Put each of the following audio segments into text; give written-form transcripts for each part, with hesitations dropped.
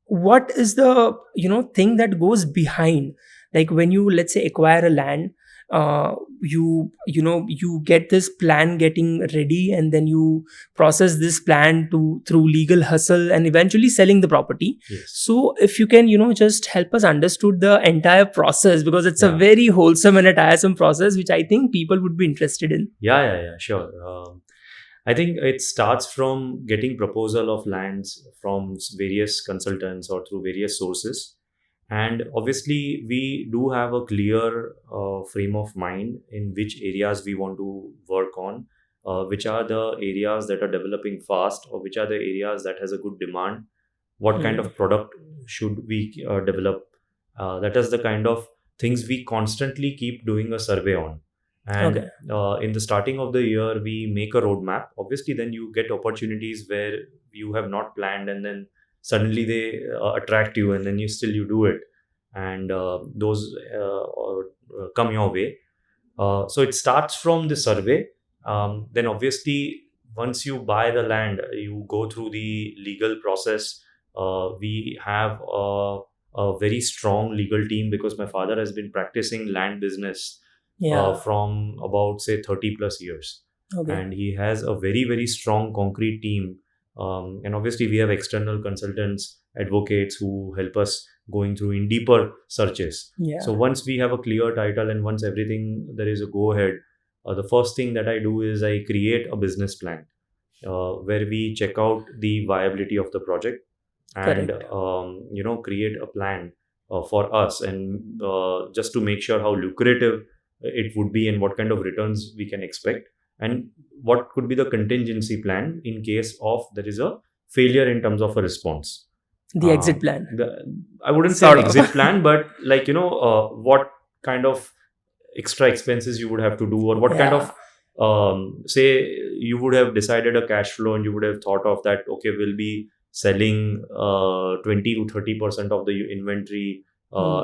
what is the thing that goes behind, like when you, let's say, acquire a land, you get this plan getting ready, and then you process this plan to through legal hustle and eventually selling the property. Yes. So if you can just help us understood the entire process, because it's a Yeah. very wholesome and a tiresome process which I think people would be interested in. Yeah, sure. I think it starts from getting proposal of lands from various consultants or through various sources. And obviously, we do have a clear frame of mind in which areas we want to work on, which are the areas that are developing fast, or which are the areas that has a good demand. What kind of product should we develop? That is the kind of things we constantly keep doing a survey on. And Okay. in the starting of the year, we make a roadmap. Obviously, then you get opportunities where you have not planned, and then suddenly they attract you, and then you do it, and those come your way. So it starts from the survey. Then obviously, once you buy the land, you go through the legal process. We have a very strong legal team, because my father has been practicing land business Yeah. from about, say, 30 plus years. Okay. And he has a very, very strong concrete team. And obviously, we have external consultants, advocates who help us going through in deeper searches. Yeah. So once we have a clear title, and once everything there is a go ahead, the first thing that I do is I create a business plan where we check out the viability of the project, and Correct. create a plan for us, and just to make sure how lucrative it would be, and what kind of returns we can expect, and what could be the contingency plan in case of there is a failure in terms of a response. The exit plan. I wouldn't say Sort an of. exit plan, but like, what kind of extra expenses you would have to do, or what kind of, say, you would have decided a cash flow, and you would have thought of that, okay, we'll be selling 20 to 30% of the inventory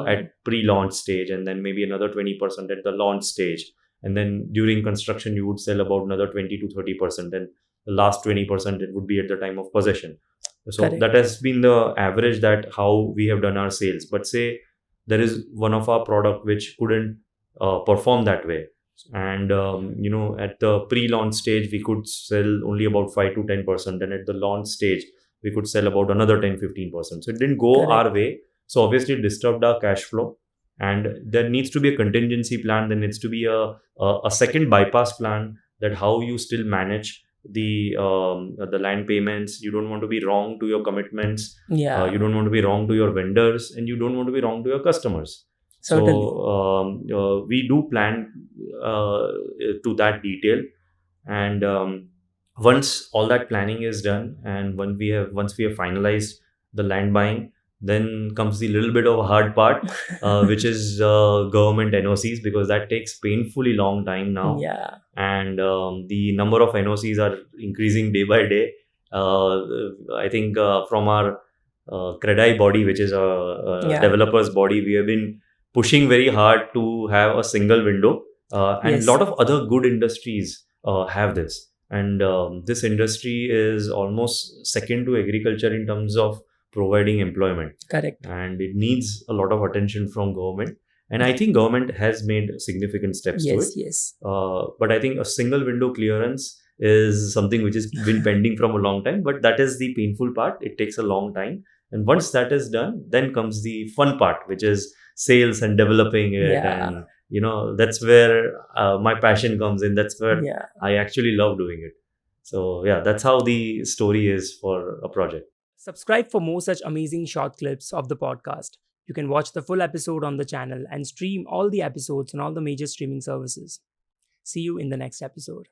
at pre-launch stage, and then maybe another 20% at the launch stage, and then during construction you would sell about another 20 to 30%, and the last 20% it would be at the time of possession. So Correct. that has been the average, that how we have done our sales. But say there is one of our product which couldn't perform that way, and at the pre-launch stage we could sell only about 5 to 10%, and at the launch stage we could sell about another 10-15%. So it didn't go Correct. our way, so obviously it disturbed our cash flow, and there needs to be a contingency plan. There needs to be a second bypass plan, that how you still manage the land payments. You don't want to be wrong to your commitments. Yeah. You don't want to be wrong to your vendors, and you don't want to be wrong to your customers. Certainly. So we do plan to that detail, and once all that planning is done, and once we have finalized the land buying, then comes the little bit of a hard part, which is government NOCs, because that takes painfully long time now. Yeah. And the number of NOCs are increasing day by day. I think from our CREDI body, which is a developers body, we have been pushing very hard to have a single window, and a lot of other good industries have this. And this industry is almost second to agriculture in terms of providing employment. Correct. And it needs a lot of attention from government. And I think government has made significant steps to it. Yes. But I think a single window clearance is something which has been pending from a long time. But that is the painful part. It takes a long time. And once that is done, then comes the fun part, which is sales and developing it. Yeah. And, that's where my passion comes in. That's where Yeah. I actually love doing it. So, yeah, that's how the story is for a project. Subscribe for more such amazing short clips of the podcast. You can watch the full episode on the channel and stream all the episodes on all the major streaming services. See you in the next episode.